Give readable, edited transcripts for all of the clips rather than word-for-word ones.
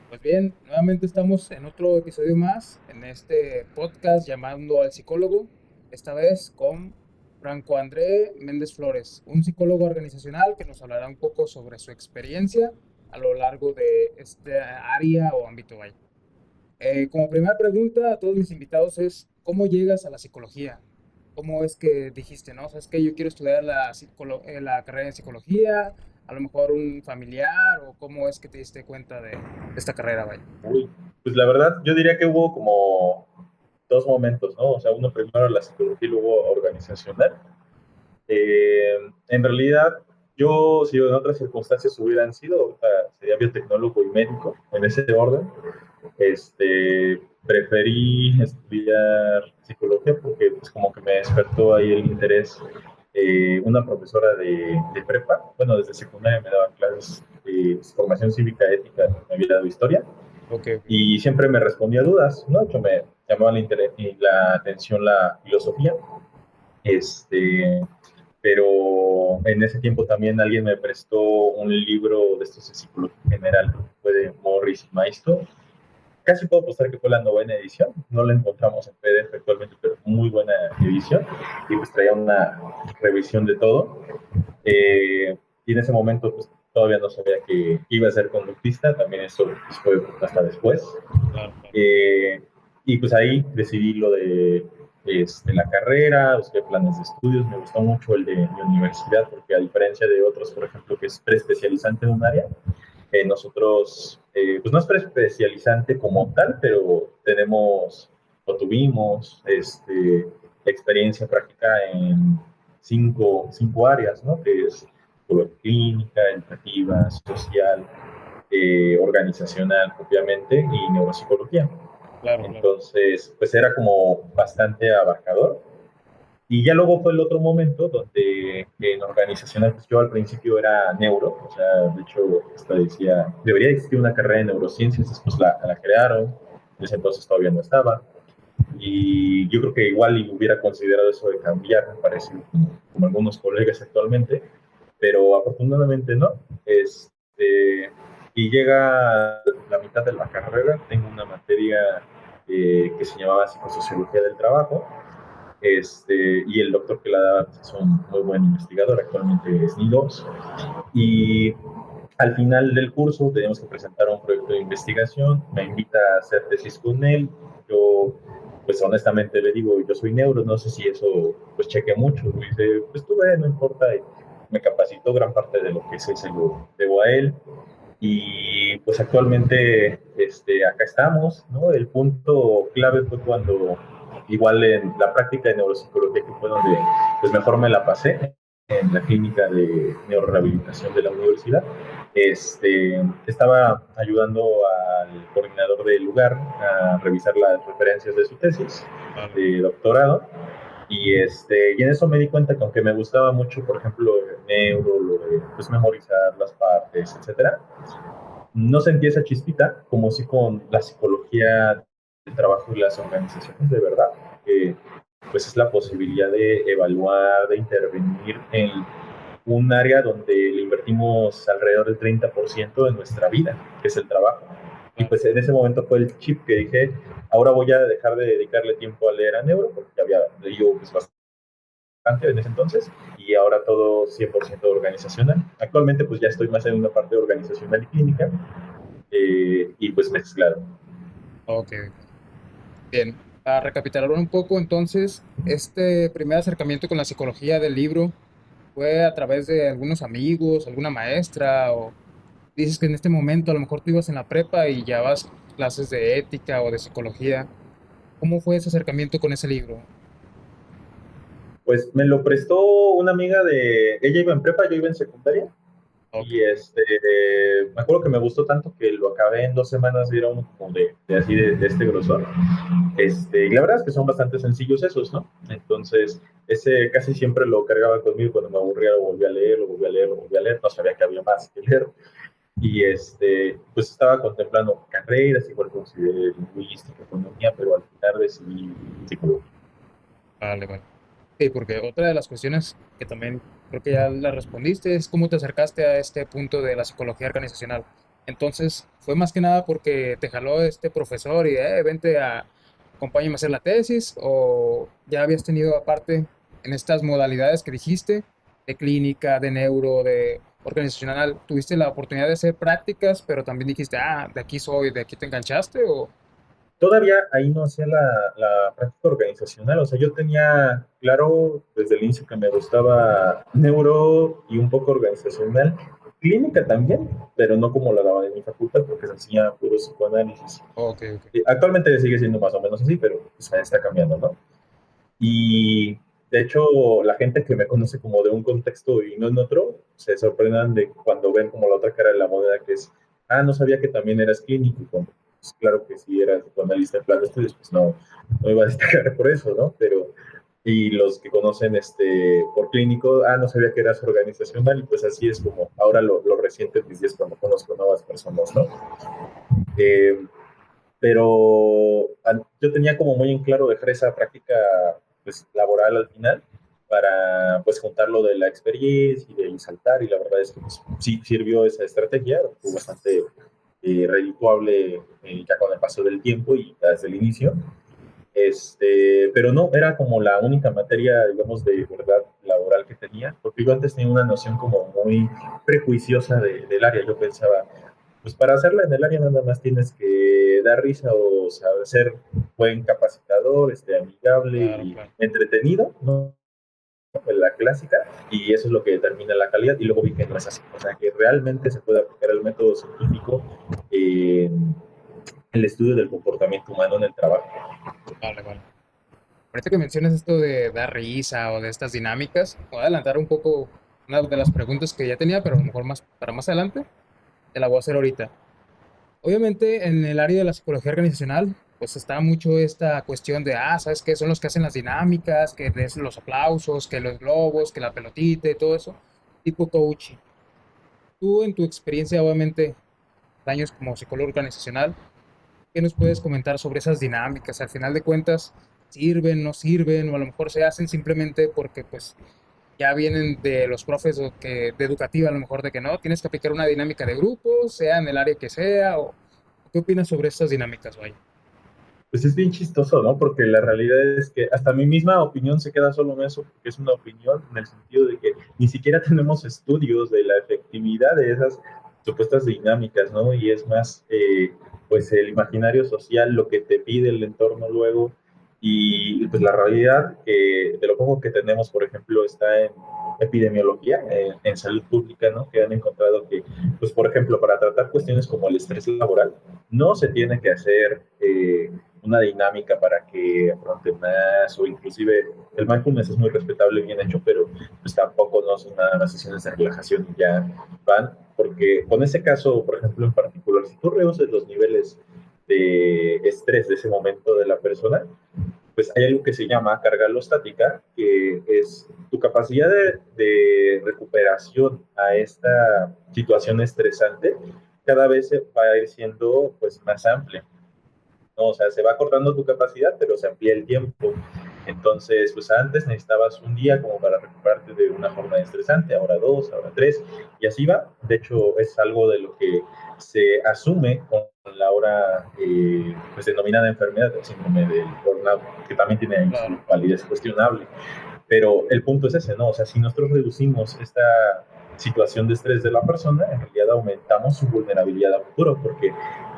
Pues bien, nuevamente estamos en otro episodio más en este podcast llamando al psicólogo, esta vez con Franco André Méndez Flores, un psicólogo organizacional que nos hablará un poco sobre su experiencia a lo largo de este área o ámbito. Vaya. Como primera pregunta a todos mis invitados es, ¿cómo llegas a la psicología? ¿Cómo es que dijiste, no? ¿Sabes que yo quiero estudiar la carrera en psicología? A lo mejor un familiar, o cómo es que te diste cuenta de esta carrera, vaya. Uy, pues la verdad, yo diría que hubo como dos momentos, ¿no? O sea, uno primero la psicología y luego organizacional. En realidad, yo, si en otras circunstancias hubieran sido, ahorita sería biotecnólogo y médico, en ese orden. Preferí estudiar psicología porque pues como que me despertó ahí el interés. Una profesora de prepa, bueno, desde secundaria me daba clases de formación cívica, ética, me había dado historia Ok, ok. y siempre me respondía dudas, ¿no? De hecho, me llamaba la atención la filosofía, este, pero en ese tiempo también alguien me prestó un libro de estos de psicología general, que fue de Morris y Maisto. Casi puedo apostar que fue la novena edición, no la encontramos en PDF actualmente, pero muy buena edición, y pues traía una revisión de todo. Y en ese momento pues todavía no sabía que iba a ser conductista, también eso pues, fue hasta después. Claro, claro. Eh, y pues ahí decidí lo de la carrera, busqué planes de estudios, me gustó mucho el de mi universidad, porque a diferencia de otros, por ejemplo, que es preespecializante en un área, nosotros, pues no es preespecializante como tal, pero tenemos o tuvimos experiencia práctica en cinco áreas, ¿no? Que es clínica, educativa, social, organizacional, propiamente, y neuropsicología. Claro, claro. Entonces, pues era como bastante abarcador. Y ya luego fue el otro momento donde en organizacional, pues yo al principio era neuro, o sea, de hecho, hasta decía, debería existir una carrera de neurociencias, después la crearon, en ese entonces todavía no estaba. Y yo creo que igual y hubiera considerado eso de cambiar, me parece, como algunos colegas actualmente, pero afortunadamente no. Y llega la mitad de la carrera, tengo una materia que se llamaba psicosociología del trabajo, y el doctor que la daba pues, es un muy buen investigador, actualmente es NI2, y al final del curso teníamos que presentar un proyecto de investigación, me invita a hacer tesis con él, yo pues honestamente le digo, yo soy neuro, no sé si eso pues cheque mucho, me dice, pues tú ve, no importa, y me capacitó gran parte de lo que sé, se lo debo a él, y pues actualmente acá estamos, ¿no? El punto clave fue cuando, igual en la práctica de neuropsicología, que fue donde pues mejor me la pasé, en la clínica de neurorehabilitación de la universidad, estaba ayudando al coordinador del lugar a revisar las referencias de su tesis Vale. de doctorado. Y en eso me di cuenta que aunque me gustaba mucho, por ejemplo, el neuro, lo de pues, memorizar las partes, etcétera, no sentí esa chispita como si con la psicología del trabajo y las organizaciones de verdad, que pues es la posibilidad de evaluar, de intervenir en un área donde le invertimos alrededor del 30% de nuestra vida, que es el trabajo. Y Claro. pues en ese momento fue el chip que dije, ahora voy a dejar de dedicarle tiempo a leer a neuro, porque ya había leído pues, bastante en ese entonces, y ahora todo 100% organizacional. Actualmente pues ya estoy más en una parte organizacional y clínica, y pues mezclado. Ok, ok. Bien. Para recapitular un poco, entonces, este primer acercamiento con la psicología del libro fue a través de algunos amigos, alguna maestra, o dices que en este momento a lo mejor tú ibas en la prepa y llevabas clases de ética o de psicología. ¿Cómo fue ese acercamiento con ese libro? Pues me lo prestó una amiga de, ella iba en prepa, yo iba en secundaria, Ok, y me acuerdo que me gustó tanto que lo acabé en 2 semanas, y era uno como de así de este grosor. Y la verdad es que son bastante sencillos esos, ¿no? Entonces, ese casi siempre lo cargaba conmigo cuando me aburría, lo volví a leer, lo volví a leer, lo volví a leer, no sabía que había más que leer. Y pues estaba contemplando carreras, igual consideré lingüística, economía, pero al final decidí psicología. vale, vale. Sí, porque otra de las cuestiones que también creo que ya la respondiste es cómo te acercaste a este punto de la psicología organizacional. Entonces, fue más que nada porque te jaló este profesor y, vente acompáñame a hacer la tesis, o ya habías tenido aparte en estas modalidades que dijiste, de clínica, de neuro, de organizacional, tuviste la oportunidad de hacer prácticas, pero también dijiste, de aquí soy, de aquí te enganchaste, o... Todavía ahí no hacía la práctica organizacional, o sea, yo tenía claro desde el inicio que me gustaba neuro y un poco organizacional, clínica también, pero no como la daba en mi facultad, porque se hacía puro psicoanálisis. Ok, ok. Actualmente sigue siendo más o menos así, pero pues, está cambiando, ¿no? Y de hecho, la gente que me conoce como de un contexto y no en otro, se sorprendan de cuando ven como la otra cara de la moneda, que es, no sabía que también eras clínico. Pues claro que sí, eras psicoanalista en plan de estudios, pues no iba a destacar por eso, ¿no? Pero, y los que conocen por clínico, no sabía que eras organizacional, y pues así es como ahora lo reciente en mis días cuando conozco nuevas personas, ¿no? Eh, pero yo tenía como muy en claro dejar esa práctica pues, laboral al final para pues juntar lo de la experiencia y de saltar, y la verdad es que pues, sí sirvió esa estrategia, fue bastante redituable ya con el paso del tiempo y desde el inicio. Pero no, era como la única materia, digamos, de verdad laboral que tenía, porque yo antes tenía una noción como muy prejuiciosa del área. Yo pensaba, pues para hacerla en el área nada más tienes que dar risa o saber ser buen capacitador, amigable Claro, y claro. entretenido, ¿no? La clásica, y eso es lo que determina la calidad, y luego vi que no es así, o sea, que realmente se puede aplicar el método científico en el estudio del comportamiento humano en el trabajo. Vale, vale. Ahorita que mencionas esto de dar risa o de estas dinámicas, voy a adelantar un poco una de las preguntas que ya tenía, pero a lo mejor más para más adelante, te la voy a hacer ahorita. Obviamente, en el área de la psicología organizacional, pues está mucho esta cuestión de, ¿sabes qué? Son los que hacen las dinámicas, que des los aplausos, que los globos, que la pelotita y todo eso, tipo coaching. Tú, en tu experiencia, obviamente, años como psicólogo organizacional, ¿qué nos puedes comentar sobre esas dinámicas? Al final de cuentas, ¿sirven, no sirven? O a lo mejor se hacen simplemente porque, pues, ya vienen de los profes o que, de educativa, a lo mejor de que no, tienes que aplicar una dinámica de grupo, sea en el área que sea, o ¿qué opinas sobre estas dinámicas, vaya? Pues es bien chistoso, ¿no? Porque la realidad es que hasta mi misma opinión se queda solo en eso, porque es una opinión en el sentido de que ni siquiera tenemos estudios de la efectividad de esas supuestas dinámicas, ¿no? Y es más, pues el imaginario social, lo que te pide el entorno luego, y pues la realidad que de lo poco que tenemos, por ejemplo, está en epidemiología, en salud pública, ¿no? Que han encontrado que, pues por ejemplo, para tratar cuestiones como el estrés laboral, no se tiene que hacer una dinámica para que afronten más, o inclusive el mindfulness es muy respetable y bien hecho, pero pues tampoco no son nada más sesiones de relajación y ya van, porque con ese caso, por ejemplo, en particular, si tú reduces los niveles de estrés de ese momento de la persona, pues hay algo que se llama carga alostática, que es tu capacidad de recuperación a esta situación estresante, cada vez va a ir siendo pues más amplia. ¿No? O sea, se va cortando tu capacidad, pero se amplía el tiempo. Entonces, pues antes necesitabas un día como para recuperarte de una jornada estresante, ahora dos, ahora tres, y así va. De hecho, es algo de lo que se asume con la ahora pues denominada enfermedad, el síndrome del burnout, que también tiene ahí su Claro, validez cuestionable. Pero el punto es ese, ¿no? O sea, si nosotros reducimos esta situación de estrés de la persona, en realidad aumentamos su vulnerabilidad a futuro, porque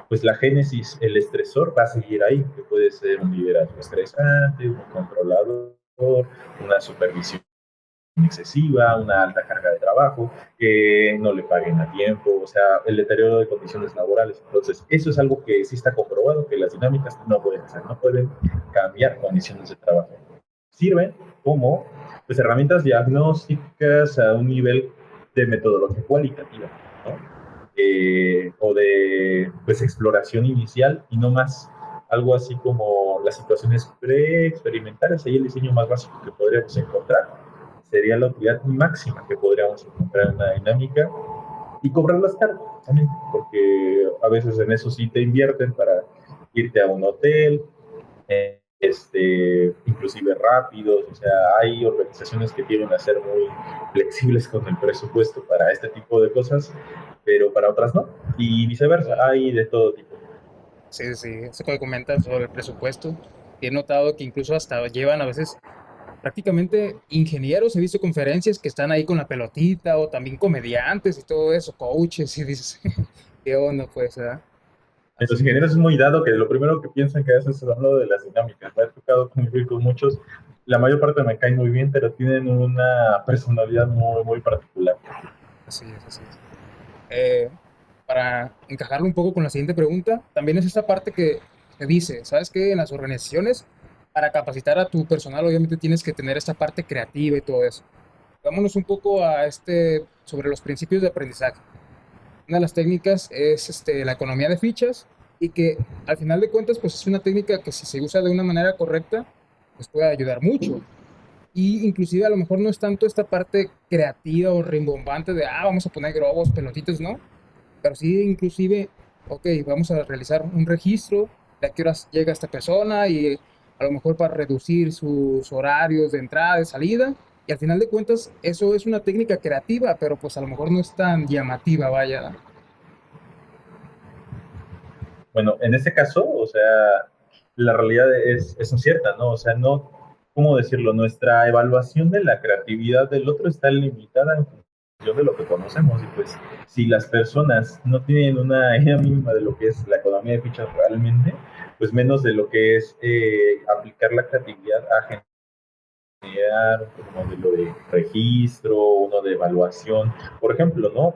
pues la génesis, el estresor va a seguir ahí, que puede ser un liderazgo estresante, un controlador, una supervisión excesiva, una alta carga de trabajo, que no le paguen a tiempo, o sea, el deterioro de condiciones laborales. Entonces, eso es algo que sí está comprobado, que las dinámicas no pueden hacer, no pueden cambiar condiciones de trabajo. Sirven como pues, herramientas diagnósticas a un nivel de metodología cualitativa, ¿no? O de pues, exploración inicial y no más. Algo así como las situaciones pre-experimentales, ahí el diseño más básico que podríamos encontrar sería la utilidad máxima que podríamos encontrar en una dinámica y cobrarlas caro también, porque a veces en eso sí te invierten para irte a un hotel, inclusive rápidos, o sea, hay organizaciones que tienen a ser muy flexibles con el presupuesto para este tipo de cosas, pero para otras no. y viceversa, hay de todo tipo. Sí, sí, eso que comentas sobre el presupuesto. He notado que incluso hasta llevan a veces prácticamente ingenieros, he visto conferencias que están ahí con la pelotita o también comediantes y todo eso, coaches y dices, ¿qué onda pues, ¿verdad? En los Así es. ingenieros es muy dado que lo primero que piensan que haces es hablar de las dinámicas. Me ha tocado convivir con muchos, la mayor parte me caen muy bien, pero tienen una personalidad muy, muy particular. Así es, así es. Para encajarlo un poco con la siguiente pregunta, también es esta parte que se dice, ¿sabes qué? En las organizaciones, para capacitar a tu personal, obviamente tienes que tener esta parte creativa y todo eso. Vámonos un poco a sobre los principios de aprendizaje. Una de las técnicas es la economía de fichas y que al final de cuentas, pues es una técnica que si se usa de una manera correcta, pues puede ayudar mucho. Y inclusive a lo mejor no es tanto esta parte creativa o rimbombante de, vamos a poner globos, pelotitas, ¿no? Pero sí, inclusive, ok, vamos a realizar un registro de a qué horas llega esta persona y a lo mejor para reducir sus horarios de entrada, y salida. Y al final de cuentas, eso es una técnica creativa, pero pues a lo mejor no es tan llamativa, vaya. Bueno, en este caso, o sea, la realidad es incierta, ¿no? O sea, no, ¿cómo decirlo? Nuestra evaluación de la creatividad del otro está limitada en función de lo que conocemos. Y pues, si las personas no tienen una idea mínima de lo que es la economía de fichas realmente, pues menos de lo que es aplicar la creatividad a generar un modelo de registro, uno de evaluación. Por ejemplo, ¿no?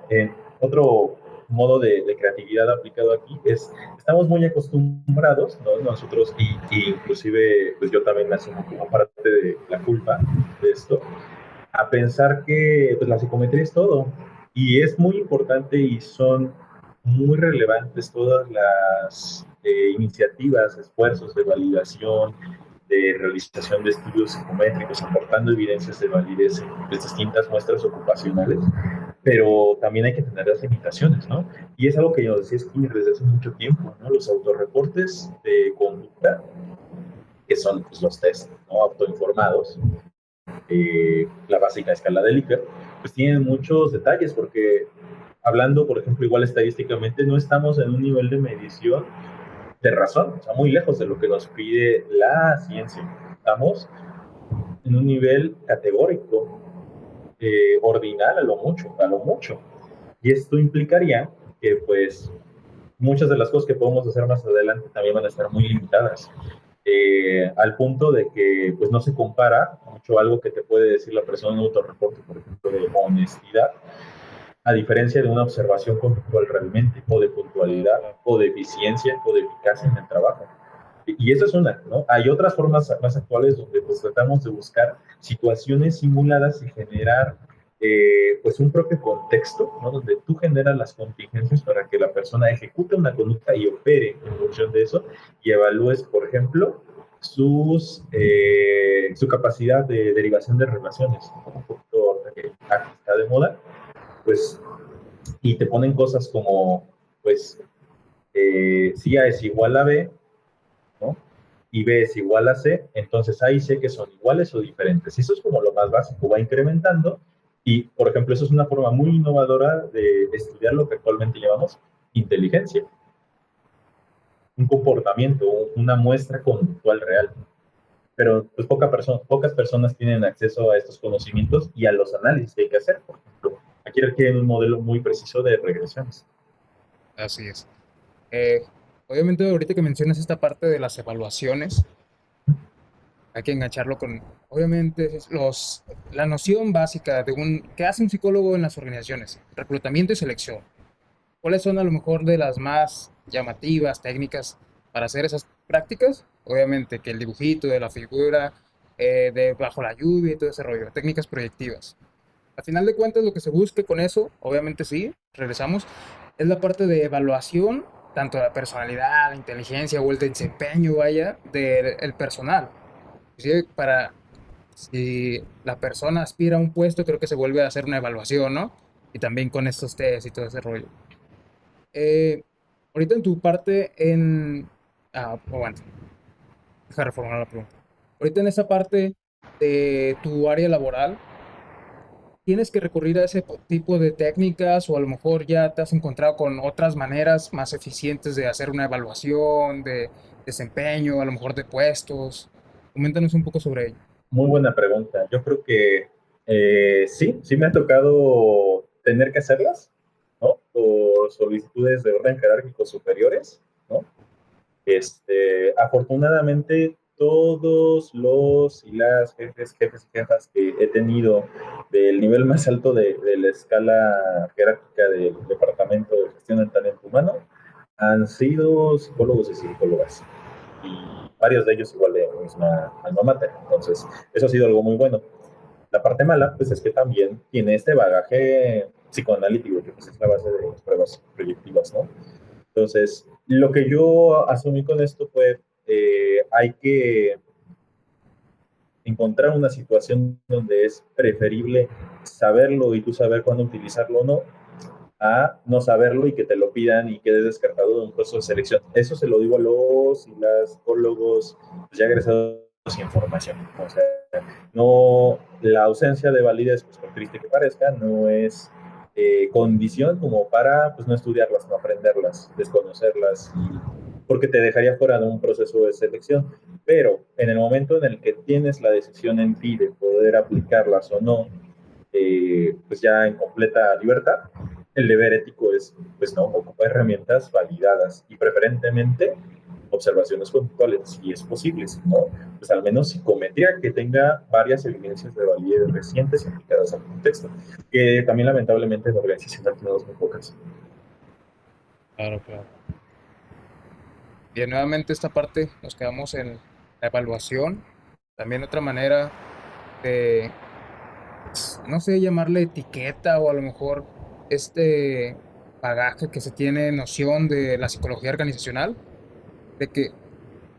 Otro modo de creatividad aplicado aquí es, estamos muy acostumbrados, ¿no? Nosotros, y inclusive, pues yo también me asumo como parte de la culpa de esto, a pensar que pues, la psicometría es todo. Y es muy importante y son muy relevantes todas las iniciativas, esfuerzos de validación, de realización de estudios psicométricos, aportando evidencias de validez de distintas muestras ocupacionales, pero también hay que tener las limitaciones, ¿no? Y es algo que yo decía Skinner desde hace mucho tiempo, ¿no? Los autorreportes de conducta, que son pues, los test ¿no? autoinformados, la básica escala de Likert, pues tienen muchos detalles porque hablando, por ejemplo, igual estadísticamente, no estamos en un nivel de medición de razón, o sea, muy lejos de lo que nos pide la ciencia. Estamos en un nivel categórico, ordinal a lo mucho, a lo mucho. Y esto implicaría que, pues, muchas de las cosas que podemos hacer más adelante también van a estar muy limitadas. Al punto de que pues no se compara mucho algo que te puede decir la persona en un autorreporte, por ejemplo, de honestidad, a diferencia de una observación conductual realmente, o de puntualidad, o de eficiencia, o de eficacia en el trabajo. Y eso es una, ¿no? Hay otras formas más actuales donde pues tratamos de buscar situaciones simuladas y generar pues un propio contexto, ¿no? Donde tú generas las contingencias para que la persona ejecute una conducta y opere en función de eso y evalúes, por ejemplo, su capacidad de derivación de relaciones, ¿no? Un poquito que está de moda, pues, y te ponen cosas como, pues, si A es igual a B, ¿no? Y B es igual a C, entonces ahí sé que son iguales o diferentes. Y eso es como lo más básico, va incrementando. Y, por ejemplo, eso es una forma muy innovadora de estudiar lo que actualmente llamamos inteligencia, un comportamiento, una muestra conductual real. Pero pues pocas personas tienen acceso a estos conocimientos y a los análisis que hay que hacer. Por ejemplo, aquí requieren un modelo muy preciso de regresiones. Así es. Eh, Obviamente, ahorita que mencionas esta parte de las evaluaciones, hay que engancharlo con, obviamente, la noción básica de ¿qué hace un psicólogo en las organizaciones? Reclutamiento y selección. ¿Cuáles son a lo mejor de las más llamativas técnicas para hacer esas prácticas? Obviamente que el dibujito de la figura, de bajo la lluvia y todo ese rollo, técnicas proyectivas. Al final de cuentas, lo que se busque con eso, obviamente sí, regresamos, es la parte de evaluación, tanto de la personalidad, la inteligencia o el desempeño, vaya, del personal. Sí, si la persona aspira a un puesto, creo que se vuelve a hacer una evaluación, ¿no? Y también con estos test y todo ese rollo. Eh, Ahorita en tu parte bueno, deja reformular la pregunta. Ahorita en esa parte de tu área laboral, tienes que recurrir a ese tipo de técnicas o a lo mejor ya te has encontrado con otras maneras más eficientes de hacer una evaluación de desempeño, a lo mejor de puestos. Coméntanos un poco sobre ello. Muy buena pregunta. Yo creo que sí, sí me ha tocado tener que hacerlas, ¿no? Por solicitudes de orden jerárquico superiores, ¿no? Afortunadamente, todos los y las jefes y jefas que he tenido del nivel más alto de la escala jerárquica del Departamento de Gestión del Talento Humano han sido psicólogos y psicólogas. Y varios de ellos igual de misma alma mater. Entonces, eso ha sido algo muy bueno. La parte mala, pues es que también tiene este bagaje psicoanalítico, que pues, es la base de las pruebas proyectivas, ¿no? Entonces, lo que yo asumí con esto fue, hay que encontrar una situación donde es preferible saberlo y tú saber cuándo utilizarlo o no, a no saberlo y que te lo pidan y quede descartado de un proceso de selección. Eso se lo digo a los y las psicólogos pues, ya egresados sin formación. O sea, no, la ausencia de validez, pues por triste que parezca, no es condición como para pues, no estudiarlas, no aprenderlas, desconocerlas, porque te dejaría fuera de un proceso de selección. Pero en el momento en el que tienes la decisión en ti de poder aplicarlas o no, pues ya en completa libertad, el deber ético es, pues no, ocupar herramientas validadas y preferentemente observaciones puntuales, si es posible, si no, pues al menos psicometría que tenga varias evidencias de validez recientes y aplicadas al contexto, que también lamentablemente en organizacional tenemos muy pocas. Claro, claro. Bien, nuevamente esta parte nos quedamos en la evaluación. También otra manera de, no sé, llamarle etiqueta o a lo mejor este bagaje que se tiene noción de la psicología organizacional, de que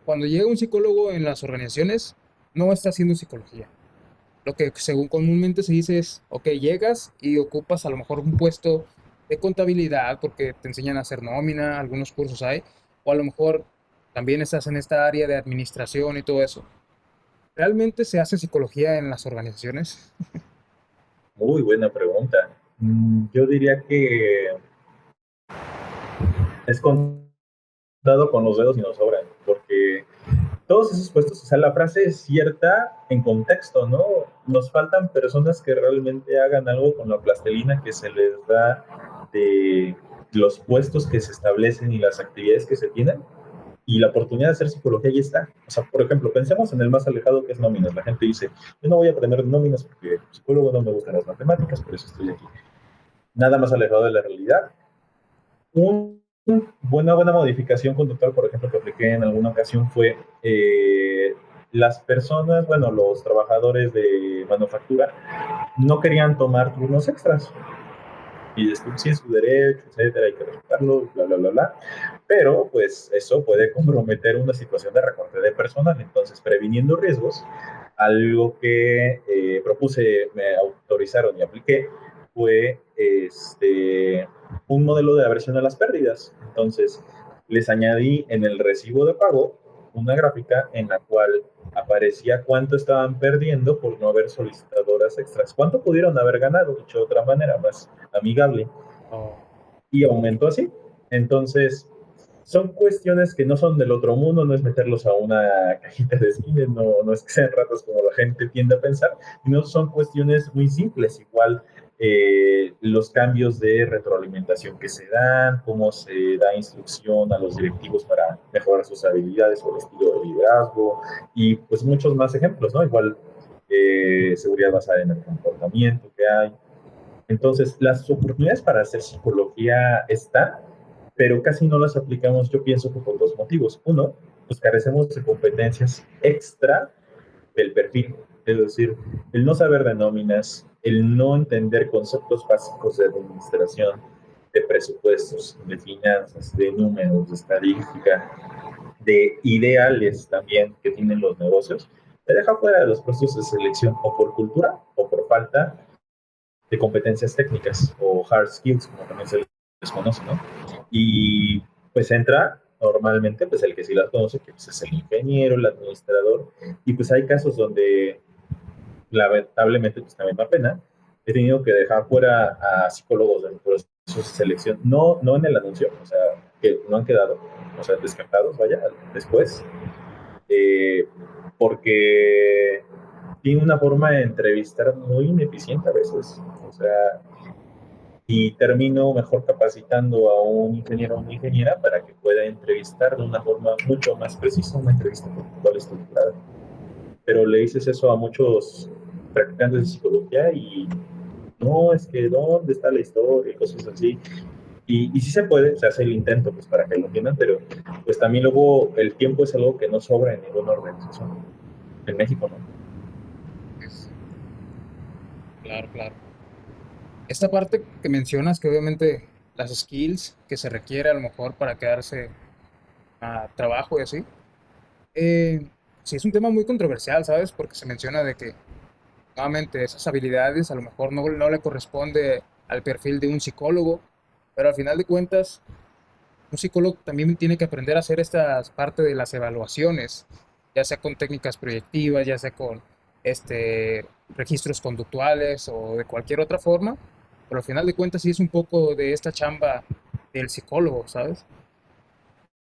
cuando llega un psicólogo en las organizaciones, no está haciendo psicología. Lo que según comúnmente se dice es, ok, llegas y ocupas a lo mejor un puesto de contabilidad porque te enseñan a hacer nómina, algunos cursos hay, o a lo mejor también estás en esta área de administración y todo eso. ¿Realmente se hace psicología en las organizaciones? Muy buena pregunta. Yo diría que es contado con los dedos y nos sobran, porque todos esos puestos, o sea, la frase es cierta en contexto, ¿no? Nos faltan personas que realmente hagan algo con la plastilina que se les da de los puestos que se establecen y las actividades que se tienen. Y la oportunidad de hacer psicología ahí está. O sea, por ejemplo, pensemos en el más alejado que es nóminas. La gente dice, yo no voy a aprender nóminas porque psicólogo no me gustan las matemáticas, por eso estoy aquí. Nada más alejado de la realidad. Un, buena modificación conductual, por ejemplo, que apliqué en alguna ocasión fue las personas, bueno, los trabajadores de manufactura no querían tomar turnos extras. Y después sí es su derecho, etcétera, hay que respetarlo, bla, bla, bla, bla. Pero, pues, eso puede comprometer una situación de recorte de personal. Entonces, previniendo riesgos, algo que propuse, me autorizaron y apliqué, fue un modelo de aversión a las pérdidas. Entonces, les añadí en el recibo de pago una gráfica en la cual aparecía cuánto estaban perdiendo por no haber solicitado horas extras, cuánto pudieron haber ganado, dicho de otra manera, más amigable, Oh, y aumentó así. Entonces, son cuestiones que no son del otro mundo, no es meterlos a una cajita de cine, no es que sean ratas como la gente tiende a pensar, sino son cuestiones muy simples, igual los cambios de retroalimentación que se dan, cómo se da instrucción a los directivos para mejorar sus habilidades o el estilo de liderazgo, y pues muchos más ejemplos, ¿no? Igual seguridad basada en el comportamiento que hay. Entonces, las oportunidades para hacer psicología están, pero casi no las aplicamos, yo pienso que por dos motivos. Uno, pues carecemos de competencias extra del perfil, es decir, el no saber de nóminas, el no entender conceptos básicos de administración, de presupuestos, de finanzas, de números, de estadística, de ideales también que tienen los negocios, te deja fuera de los procesos de selección o por cultura o por falta de competencias técnicas o hard skills, como también se les conoce, ¿no? Y pues entra normalmente pues el que sí las conoce, que pues, es el ingeniero, el administrador, y pues hay casos donde lamentablemente pues también da pena, he tenido que dejar fuera a psicólogos del proceso de selección, no en el anuncio, o sea, que no han quedado, o sea, descartados, vaya, después, eh, porque tiene una forma de entrevistar muy ineficiente a veces, o sea, y termino mejor capacitando a un ingeniero o una ingeniera para que pueda entrevistar de una forma mucho más precisa, una entrevista protocolo estructurada. Pero le dices eso a muchos practicantes de psicología y no, es que dónde está la historia y cosas así. Y sí se puede, se hace el intento pues para que lo entiendan, pero pues también luego el tiempo es algo que no sobra en ninguna organización. En México no. Es, claro, claro. Esta parte que mencionas, que obviamente las skills que se requiere a lo mejor para quedarse a trabajo y así, sí es un tema muy controversial, ¿sabes? Porque se menciona de que nuevamente esas habilidades a lo mejor no le corresponde al perfil de un psicólogo, pero al final de cuentas, un psicólogo también tiene que aprender a hacer esta parte de las evaluaciones, ya sea con técnicas proyectivas, ya sea con registros conductuales o de cualquier otra forma, pero al final de cuentas sí es un poco de esta chamba del psicólogo, ¿sabes?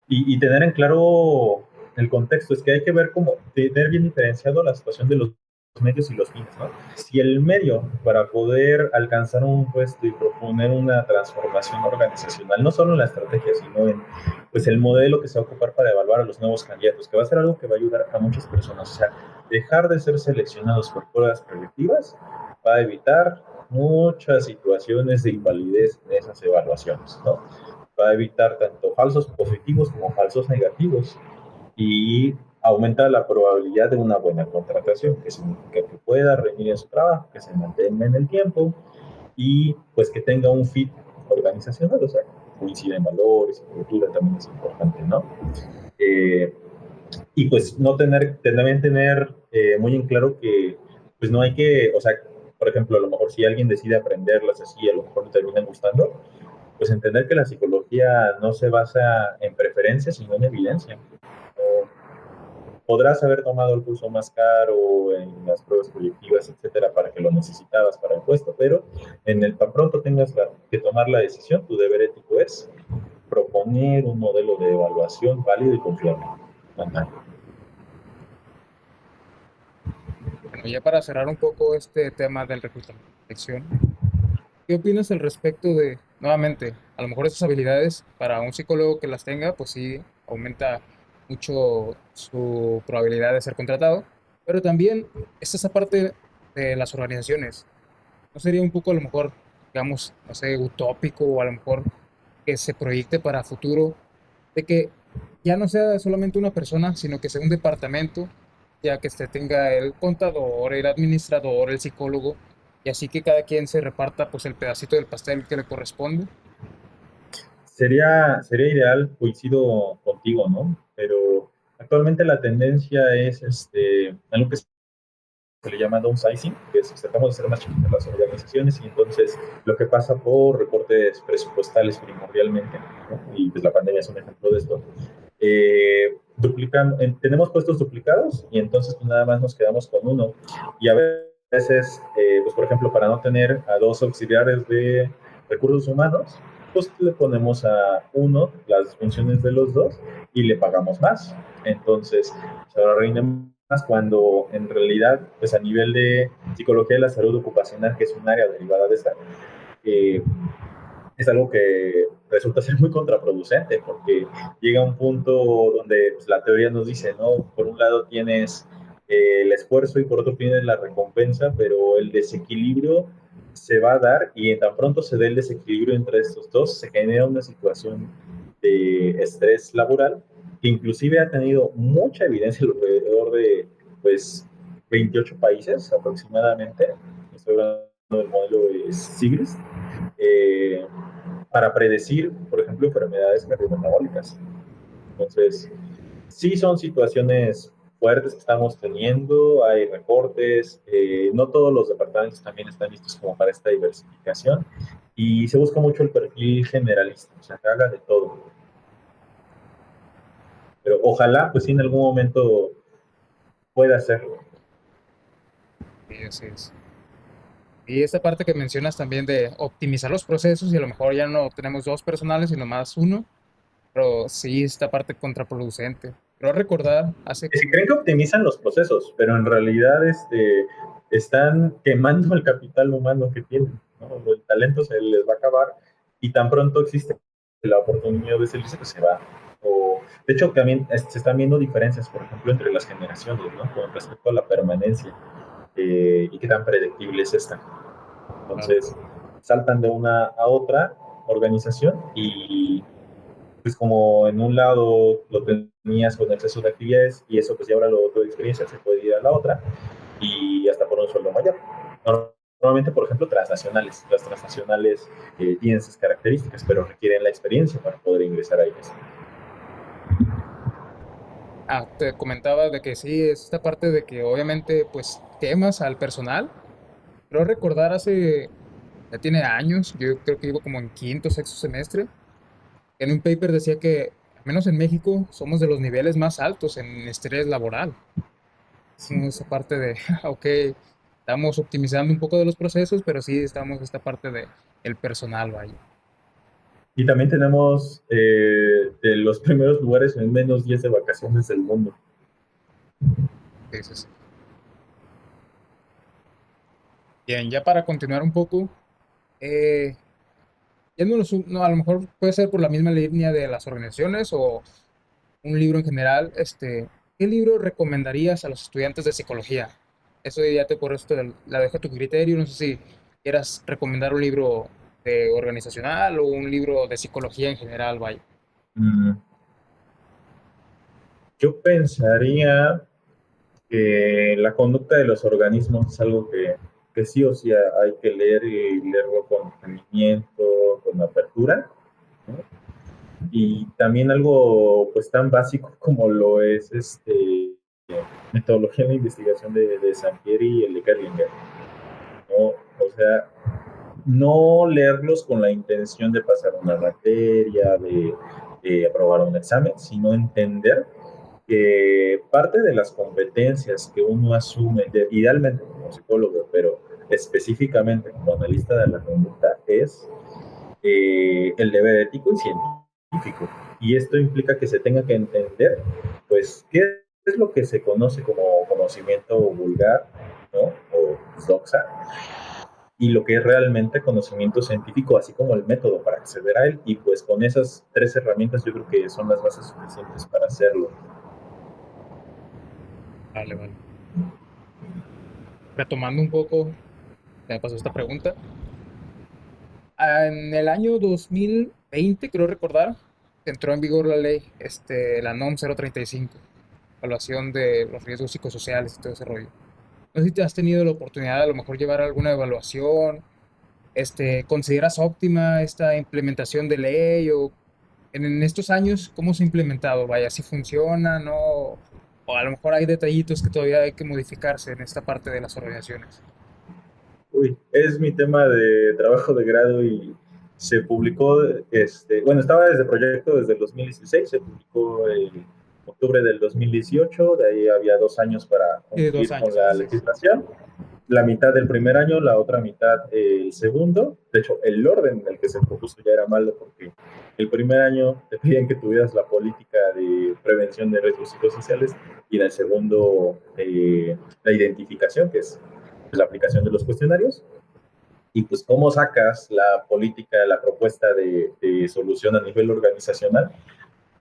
Y tener en claro el contexto, es que hay que ver cómo, tener bien diferenciado la situación de los medios y los fines, ¿no? Si el medio para poder alcanzar un puesto y proponer una transformación organizacional, no solo en la estrategia, sino en pues el modelo que se va a ocupar para evaluar a los nuevos candidatos, que va a ser algo que va a ayudar a muchas personas, o sea, dejar de ser seleccionados por pruebas predictivas va a evitar muchas situaciones de invalidez en esas evaluaciones, ¿no? Va a evitar tanto falsos positivos como falsos negativos y aumenta la probabilidad de una buena contratación, que significa que pueda rendir en su trabajo, que se mantenga en el tiempo y pues que tenga un fit organizacional, o sea, coincide en valores y cultura también es importante, ¿no? Eh, y pues no también tener muy en claro que pues no hay que, o sea, por ejemplo, a lo mejor si alguien decide aprenderlas así, a lo mejor le terminan gustando, pues entender que la psicología no se basa en preferencias, sino en evidencia. O podrás haber tomado el curso más caro en las pruebas proyectivas, etcétera, para que lo necesitabas para el puesto, pero en el tan pronto tengas que tomar la decisión, tu deber ético es proponer un modelo de evaluación válido y confiable. Ajá. Bueno, ya para cerrar un poco este tema del reclutamiento y selección, ¿qué opinas al respecto de, nuevamente, a lo mejor esas habilidades para un psicólogo que las tenga, pues sí, aumenta mucho su probabilidad de ser contratado, pero también es esa parte de las organizaciones? ¿No sería un poco a lo mejor, digamos, no sé, utópico o a lo mejor que se proyecte para futuro de que ya no sea solamente una persona, sino que sea un departamento, ya que tenga el contador, el administrador, el psicólogo, y así que cada quien se reparta pues el pedacito del pastel que le corresponde? Sería ideal, coincido contigo, ¿no? Pero actualmente la tendencia es algo que se le llama downsizing, que es tratamos de hacer más chiquitas las organizaciones y entonces lo que pasa por recortes presupuestales primordialmente, ¿no? Y pues la pandemia es un ejemplo de esto. Tenemos puestos duplicados y entonces pues nada más nos quedamos con uno. Y a veces, pues por ejemplo, para no tener a dos auxiliares de recursos humanos, pues le ponemos a uno las funciones de los dos y le pagamos más. Entonces, se ahorra más cuando en realidad, pues a nivel de psicología de la salud ocupacional, que es un área derivada de esta, eh, es algo que resulta ser muy contraproducente porque llega un punto donde pues, la teoría nos dice, ¿no? Por un lado tienes el esfuerzo y por otro tienes la recompensa, pero el desequilibrio se va a dar y en tan pronto se dé el desequilibrio entre estos dos, se genera una situación de estrés laboral que inclusive ha tenido mucha evidencia alrededor de pues 28 países aproximadamente. Estoy hablando del modelo de Sigris. Eh, para predecir, por ejemplo, enfermedades cardiometabólicas. Entonces, sí son situaciones fuertes que estamos teniendo, hay recortes, no todos los departamentos también están listos como para esta diversificación y se busca mucho el perfil generalista, o sea, que haga de todo. Pero ojalá, pues sí, en algún momento pueda hacerlo. Sí, así es. Y esta parte que mencionas también de optimizar los procesos y a lo mejor ya no tenemos dos personales, sino más uno, pero sí, esta parte contraproducente. Creo recordar hace Que si como... creen que optimizan los procesos, pero en realidad están quemando el capital humano que tienen, ¿no? El talento se les va a acabar y tan pronto existe la oportunidad de salirse, pues se va. De hecho, también se están viendo diferencias, por ejemplo, entre las generaciones, ¿no? Con respecto a la permanencia y qué tan predictible es esta. Claro. Entonces, saltan de una a otra organización y pues como en un lado lo tenías con exceso de actividades y eso pues ya ahora lo de experiencia se puede ir a la otra y hasta por un sueldo mayor. Normalmente, por ejemplo, transnacionales. Las transnacionales tienen esas características, pero requieren la experiencia para poder ingresar a ellas. Te comentaba de que sí, es esta parte de que obviamente pues quemas al personal. Creo recordar hace, ya tiene años, yo creo que iba como en quinto, sexto semestre, en un paper decía que, al menos en México, somos de los niveles más altos en estrés laboral. Sí. No, esa parte de, ok, estamos optimizando un poco de los procesos, pero sí estamos esta parte de el personal, vaya. Y también tenemos de los primeros lugares en menos días de vacaciones del mundo. Sí, sí, sí. Bien, ya para continuar un poco, eh, yéndonos no, a lo mejor puede ser por la misma línea de las organizaciones o un libro en general, ¿qué libro recomendarías a los estudiantes de psicología? Eso ya te por esto la dejo a tu criterio, no sé si quieras recomendar un libro de organizacional o un libro de psicología en general, vaya. Mm, yo pensaría que la conducta de los organismos es algo que sí o sí hay que leer y leerlo con detenimiento, con apertura, ¿no? Y también algo pues tan básico como lo es metodología en la investigación de Sampieri y el de Kerlinger, ¿no? O sea, no leerlos con la intención de pasar una materia, de aprobar un examen, sino entender que parte de las competencias que uno asume, idealmente como psicólogo, pero específicamente como analista de la conducta, es el deber ético y científico. Y esto implica que se tenga que entender, pues, qué es lo que se conoce como conocimiento vulgar, ¿no? O doxa, y lo que es realmente conocimiento científico, así como el método para acceder a él. Y pues con esas tres herramientas yo creo que son las bases suficientes para hacerlo. Vale, vale. Retomando un poco, me pasó esta pregunta. En el año 2020, creo recordar, entró en vigor la ley, la NOM 035, evaluación de los riesgos psicosociales y todo ese rollo. No sé si te has tenido la oportunidad de a lo mejor llevar alguna evaluación, ¿consideras óptima esta implementación de ley o en estos años cómo se ha implementado? Vaya, si funciona, ¿no? O a lo mejor hay detallitos que todavía hay que modificarse en esta parte de las organizaciones. Uy, es mi tema de trabajo de grado y se publicó, bueno, estaba desde el proyecto desde el 2016, se publicó en octubre del 2018, de ahí había 2 años para Y cumplir con años la entonces. legislación, la mitad del primer año, la otra mitad el segundo. De hecho, el orden en el que se propuso ya era malo porque el primer año te pedían que tuvieras la política de prevención de riesgos psicosociales y en el segundo la identificación, que es la aplicación de los cuestionarios. Y pues cómo sacas la política, la propuesta de solución a nivel organizacional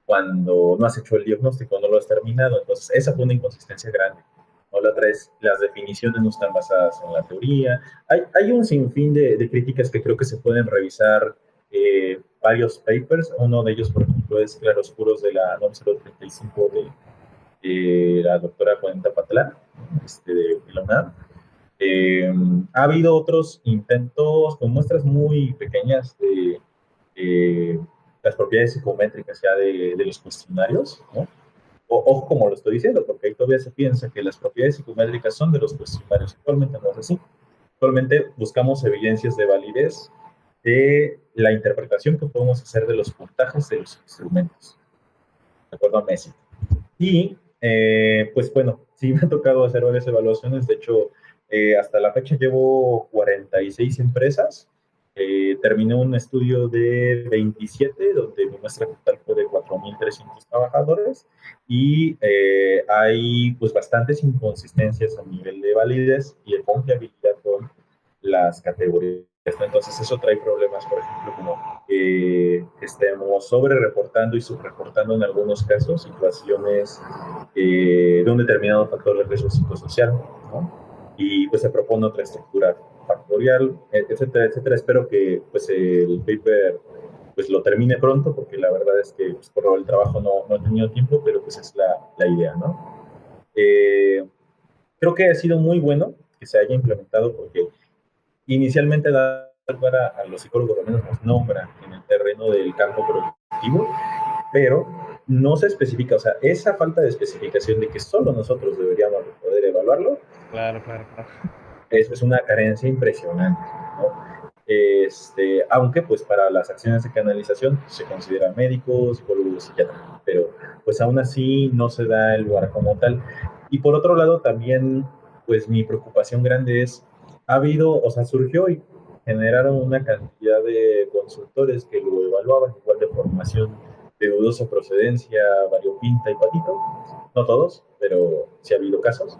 cuando no has hecho el diagnóstico, no lo has terminado. Entonces, esa fue una inconsistencia grande. O la otra es, las definiciones no están basadas en la teoría. Hay un sinfín de críticas que creo que se pueden revisar varios papers. Uno de ellos, por ejemplo, es Claroscuros de la NOM 035 de la doctora Juanita Patlán, de la UNAM. Eh, ha habido otros intentos con muestras muy pequeñas de las propiedades psicométricas ya de los cuestionarios, ¿no? Ojo como lo estoy diciendo, porque ahí todavía se piensa que las propiedades psicométricas son de los cuestionarios. Actualmente no es así. Actualmente buscamos evidencias de validez de la interpretación que podemos hacer de los puntajes de los instrumentos, de acuerdo a Messi. Y pues bueno, sí me ha tocado hacer varias evaluaciones. De hecho, Hasta la fecha llevo 46 empresas. Terminé un estudio de 27, donde mi muestra total fue de 4.300 trabajadores y hay pues bastantes inconsistencias a nivel de validez y de confiabilidad con las categorías. Entonces eso trae problemas, por ejemplo, como estemos sobre reportando y subreportando en algunos casos situaciones de un determinado factor de riesgo psicosocial, ¿no? Y pues se propone otra estructura factorial, etcétera, etcétera. Espero que pues el paper pues lo termine pronto, porque la verdad es que pues, por el trabajo no he tenido tiempo, pero pues es la idea, ¿no? Creo que ha sido muy bueno que se haya implementado, porque inicialmente da lugar a los psicólogos, al menos nos nombran en el terreno del campo productivo, pero no se especifica, o sea, esa falta de especificación de que solo nosotros deberíamos poder evaluarlo, Claro, claro, claro. es una carencia impresionante, ¿no? Aunque pues para las acciones de canalización se considera médico, psicólogo, psiquiatra, pero pues aún así no se da el lugar como tal. Y por otro lado también pues mi preocupación grande es, ha habido, o sea, surgió y generaron una cantidad de consultores que lo evaluaban, igual de formación de dudosa procedencia, variopinta y patito, no todos, pero sí ha habido casos,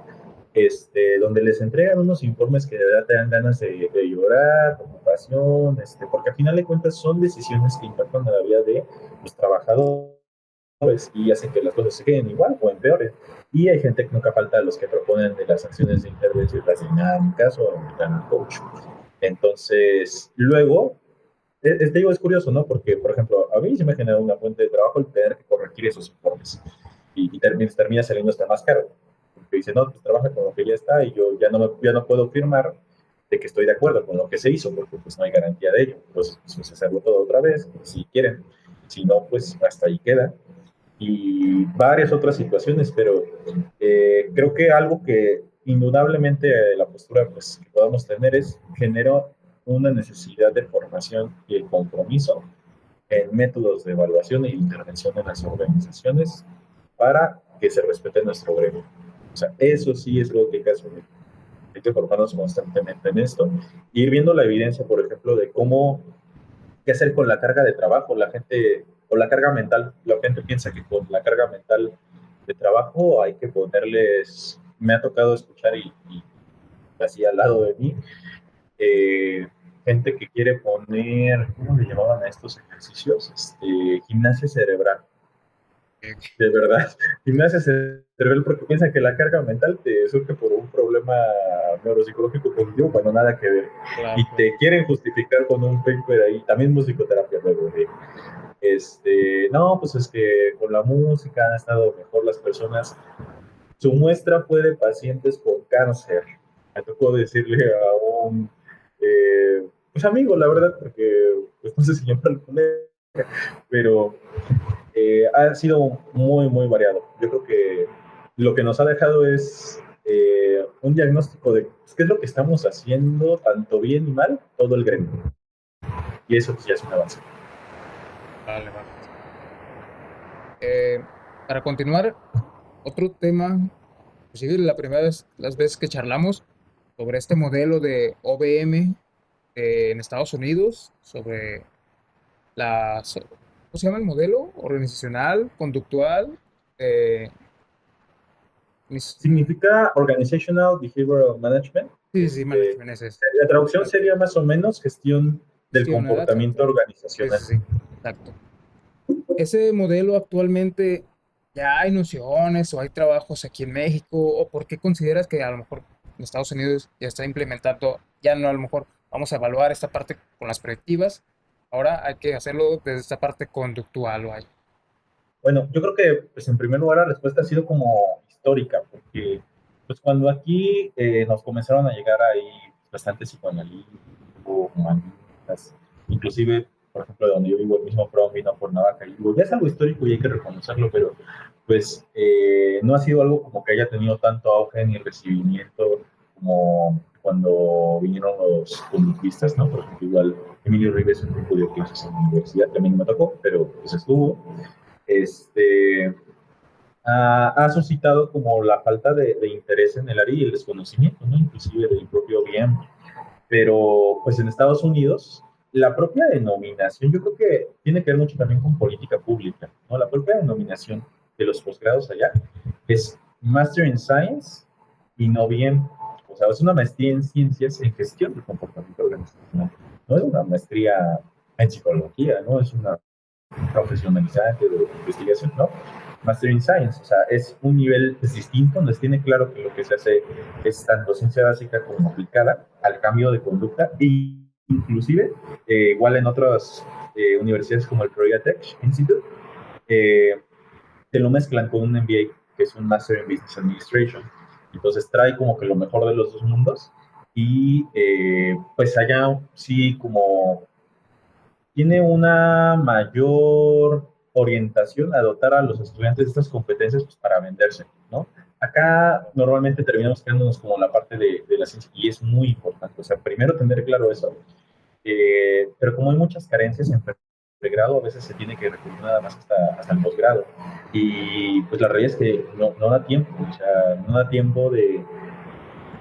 donde les entregan unos informes que de verdad te dan ganas de llorar, preocupación, porque al final de cuentas son decisiones que impactan a la vida de los trabajadores y hacen que las cosas se queden igual o empeoren. Y hay gente que nunca falta, los que proponen de las acciones de intervención, las dinámicas o el plan coach. Entonces, luego, te digo, es curioso, ¿no? Porque, por ejemplo, a mí se me genera una fuente de trabajo el tener que corregir esos informes y termina saliendo hasta más caro. Porque dice, no, pues trabaja con lo que ya está y yo ya no puedo firmar de que estoy de acuerdo con lo que se hizo, porque pues no hay garantía de ello. Pues hacerlo todo otra vez, si quieren. Si no, pues hasta ahí queda. Y varias otras situaciones, pero creo que algo que indudablemente la postura pues, que podamos tener es generar una necesidad de formación y el compromiso en métodos de evaluación e intervención en las organizaciones para que se respete nuestro gremio. O sea, eso sí es lo que hay que asumir. Hay que formarnos constantemente en esto. Ir viendo la evidencia, por ejemplo, de cómo, qué hacer con la carga de trabajo. La gente, o la carga mental, la gente piensa que con la carga mental de trabajo hay que ponerles, me ha tocado escuchar y así al lado de mí, gente que quiere poner, ¿cómo le llamaban a estos ejercicios? Gimnasia cerebral. De verdad, gimnasia cerebral, porque piensan que la carga mental te surge por un problema neuropsicológico cognitivo, bueno, nada que ver. Claro, Y claro. te quieren justificar con un paper ahí, también musicoterapia luego, no, pues es que con la música han estado mejor las personas. Su muestra fue de pacientes con cáncer. Me tocó decirle a un pues amigo, la verdad, porque pues no sé si llamarlo con él, pero ha sido muy, muy variado. Yo creo que lo que nos ha dejado es un diagnóstico de pues, qué es lo que estamos haciendo, tanto bien y mal, todo el gremio. Y eso pues, ya es un avance. Vale, vale. Eh, para continuar, otro tema, inclusive la primera vez, las veces que charlamos sobre este modelo de OBM en Estados Unidos, sobre ¿cómo se llama el modelo? Organizacional, conductual, eh, mis- Significa Organizational Behavioral Management. sí, sí, management ese es. La traducción Exacto. sería más o menos gestión del Gestión, ¿verdad? comportamiento Exacto. Sí, organizacional. sí, sí. Exacto. Ese modelo actualmente ya hay nociones o hay trabajos aquí en México, o por qué consideras que a lo mejor en Estados Unidos ya está implementando, ya no a lo mejor vamos a evaluar esta parte con las predictivas, ahora hay que hacerlo desde esta parte conductual o hay. Bueno, yo creo que, pues, en primer lugar, la respuesta ha sido como histórica, porque pues, cuando aquí nos comenzaron a llegar ahí bastantes psicoanalistas, humanistas, inclusive, por ejemplo, de donde yo vivo, el mismo PROM vino por Navaja, y digo, ya es algo histórico y hay que reconocerlo, pero pues no ha sido algo como que haya tenido tanto auge ni recibimiento como cuando vinieron los conductistas, ¿no? Por ejemplo, igual Emilio Ribes en un grupo de clases en la universidad, también me tocó, pero pues estuvo. Este, ha suscitado como la falta de interés en el área y el desconocimiento, ¿no? Inclusive del propio bien. Pero pues en Estados Unidos la propia denominación, yo creo que tiene que ver mucho también con política pública, ¿no? La propia denominación de los posgrados allá es Master in Science y no bien, o sea, es una maestría en ciencias en gestión del comportamiento organizacional. No es una maestría en psicología, no es una profesionalizante de investigación, ¿no? Master in Science, o sea, es un nivel distinto, nos tiene claro que lo que se hace es tanto ciencia básica como aplicada al cambio de conducta e inclusive, igual en otras universidades como el Florida Tech Institute, eh, te lo mezclan con un MBA, que es un Master in Business Administration, entonces trae como que lo mejor de los dos mundos y pues allá sí como tiene una mayor orientación a dotar a los estudiantes de estas competencias pues, para venderse, ¿no? Acá normalmente terminamos quedándonos como la parte de la ciencia y es muy importante, o sea, primero tener claro eso, pero como hay muchas carencias en pregrado, a veces se tiene que recurrir nada más hasta el posgrado y pues la realidad es que no da tiempo, o sea, no da tiempo de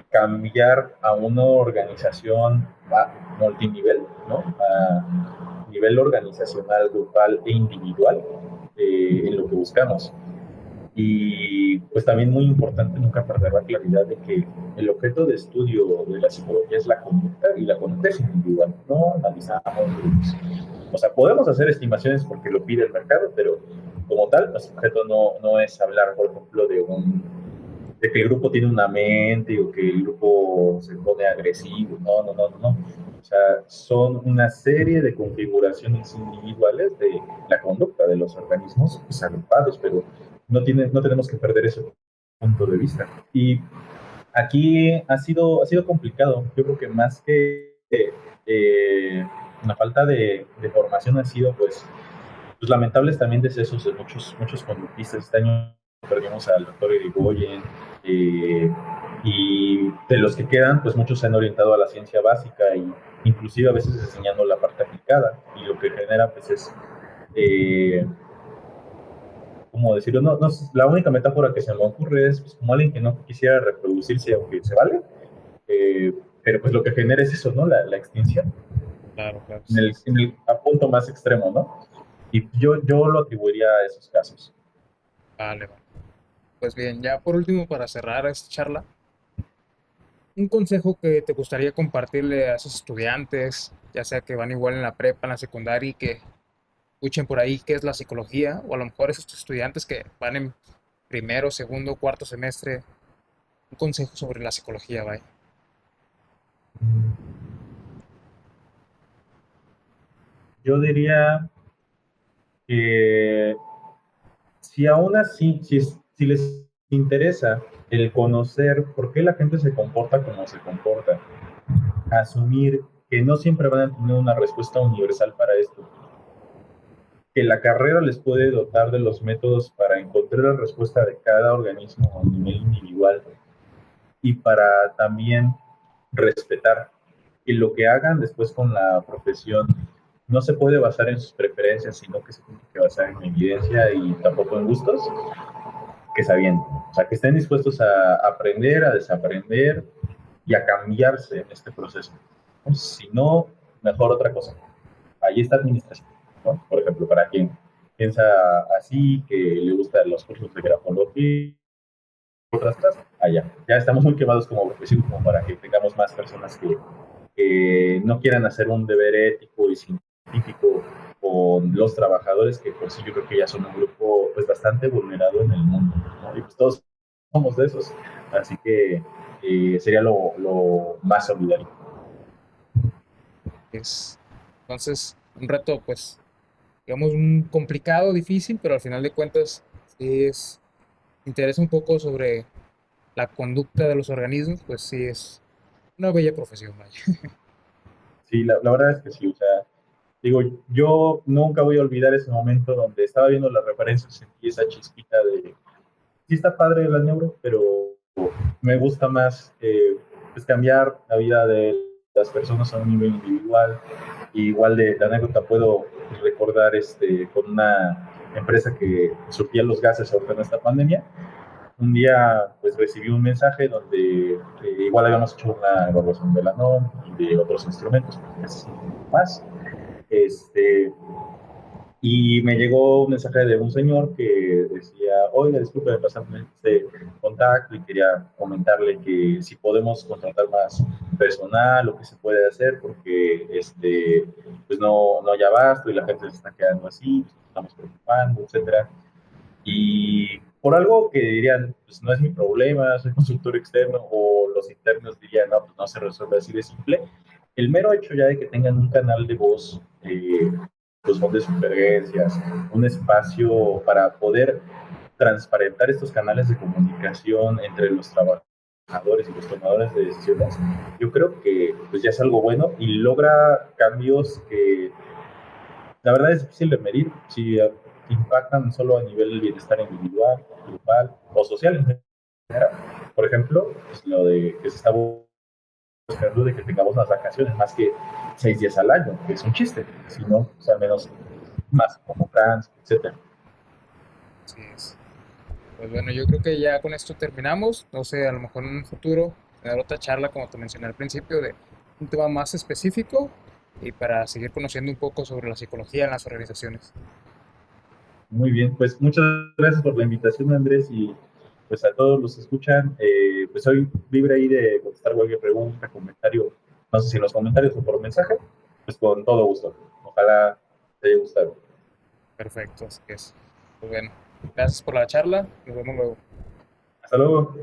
cambiar a una organización multinivel, ¿no? A nivel organizacional, grupal e individual, en lo que buscamos. Y pues también muy importante nunca perder la claridad de que el objeto de estudio de la psicología es la conducta y la conducta es individual, no analizamos grupos. O sea, podemos hacer estimaciones porque lo pide el mercado, pero como tal, nuestro objeto no es hablar, por ejemplo, de que el grupo tiene una mente o que el grupo se pone agresivo. No. O sea, son una serie de configuraciones individuales de la conducta de los organismos pues, agrupados, pero no tenemos que perder ese punto de vista. Y aquí ha sido complicado. Yo creo que más que una falta de formación ha sido pues lamentables también decesos de muchos conductistas. Este año perdimos al doctor Irigoyen, eh, y de los que quedan, pues muchos se han orientado a la ciencia básica y inclusive a veces enseñando la parte aplicada y lo que genera pues es, eh, ¿cómo decirlo? No, la única metáfora que se me ocurre es pues, como alguien que no quisiera reproducirse aunque se vale, eh, pero pues lo que genera es eso, ¿no? La extinción Claro, claro, en sí. el a punto más extremo, ¿no? Y yo lo atribuiría a esos casos. Vale, vale. Pues bien, ya por último, para cerrar esta charla, un consejo que te gustaría compartirle a esos estudiantes, ya sea que van igual en la prepa, en la secundaria y que escuchen por ahí qué es la psicología, o a lo mejor esos estudiantes que van en primero, segundo, cuarto semestre, un consejo sobre la psicología, vaya. Yo diría que si aún así, si les interesa el conocer por qué la gente se comporta como se comporta, asumir que no siempre van a tener una respuesta universal para esto, que la carrera les puede dotar de los métodos para encontrar la respuesta de cada organismo a nivel individual y para también respetar que lo que hagan después con la profesión no se puede basar en sus preferencias, sino que se tiene que basar en evidencia y tampoco en gustos, que se avienten. O sea, que estén dispuestos a aprender, a desaprender y a cambiarse en este proceso. Si no, mejor otra cosa. Ahí está administración, ¿no? Por ejemplo, para quien piensa así, que le gustan los cursos de grafología, otras cosas, allá. Ya estamos muy quemados como profesión, como para que tengamos más personas que no quieran hacer un deber ético y científico con los trabajadores, que por sí yo creo que ya son un grupo pues bastante vulnerado en el mundo, ¿no? Y pues todos somos de esos, así que sería lo más solidario. Es, entonces, un reto, pues, digamos, un complicado, difícil, pero al final de cuentas, sí es, interesa un poco sobre la conducta de los organismos, pues sí es una bella profesión, vaya. Sí, la verdad es que sí, o sea, digo, yo nunca voy a olvidar ese momento donde estaba viendo las referencias y sentí esa chispita de, sí está padre la neuro, pero me gusta más pues cambiar la vida de las personas a un nivel individual, igual de anécdota puedo recordar con una empresa que surtía los gases ahorita en esta pandemia. Un día pues recibí un mensaje donde igual habíamos hecho una evaluación de la NOM y de otros instrumentos pues, más. Este, y me llegó un mensaje de un señor que decía, oiga, disculpe de pasarme este contacto y quería comentarle que si podemos contratar más personal o qué se puede hacer porque pues no hay abasto y la gente se está quedando así, estamos preocupando, etcétera. Y por algo que dirían, pues no es mi problema, soy consultor externo, o los internos dirían, no, pues no se resuelve así de simple. El mero hecho ya de que tengan un canal de voz, pues de sugerencias, un espacio para poder transparentar estos canales de comunicación entre los trabajadores y los tomadores de decisiones, yo creo que pues ya es algo bueno y logra cambios que la verdad es difícil de medir si impactan solo a nivel del bienestar individual, grupal o social en general. Por ejemplo, pues lo de que se está buscando de que tengamos unas vacaciones más que 6 días al año, que es un chiste, sino pues, al menos más como trans, etcétera. Así es. Pues bueno, yo creo que ya con esto terminamos. No sé, a lo mejor en un futuro tener otra charla, como te mencioné al principio, de un tema más específico y para seguir conociendo un poco sobre la psicología en las organizaciones. Muy bien, pues muchas gracias por la invitación, Andrés, y pues a todos los que escuchan, pues soy libre ahí de contestar cualquier pregunta, comentario, no sé si en los comentarios o por mensaje, pues con todo gusto. Ojalá te haya gustado. Perfecto, así que es. Pues bueno, gracias por la charla. Nos vemos luego. Hasta luego.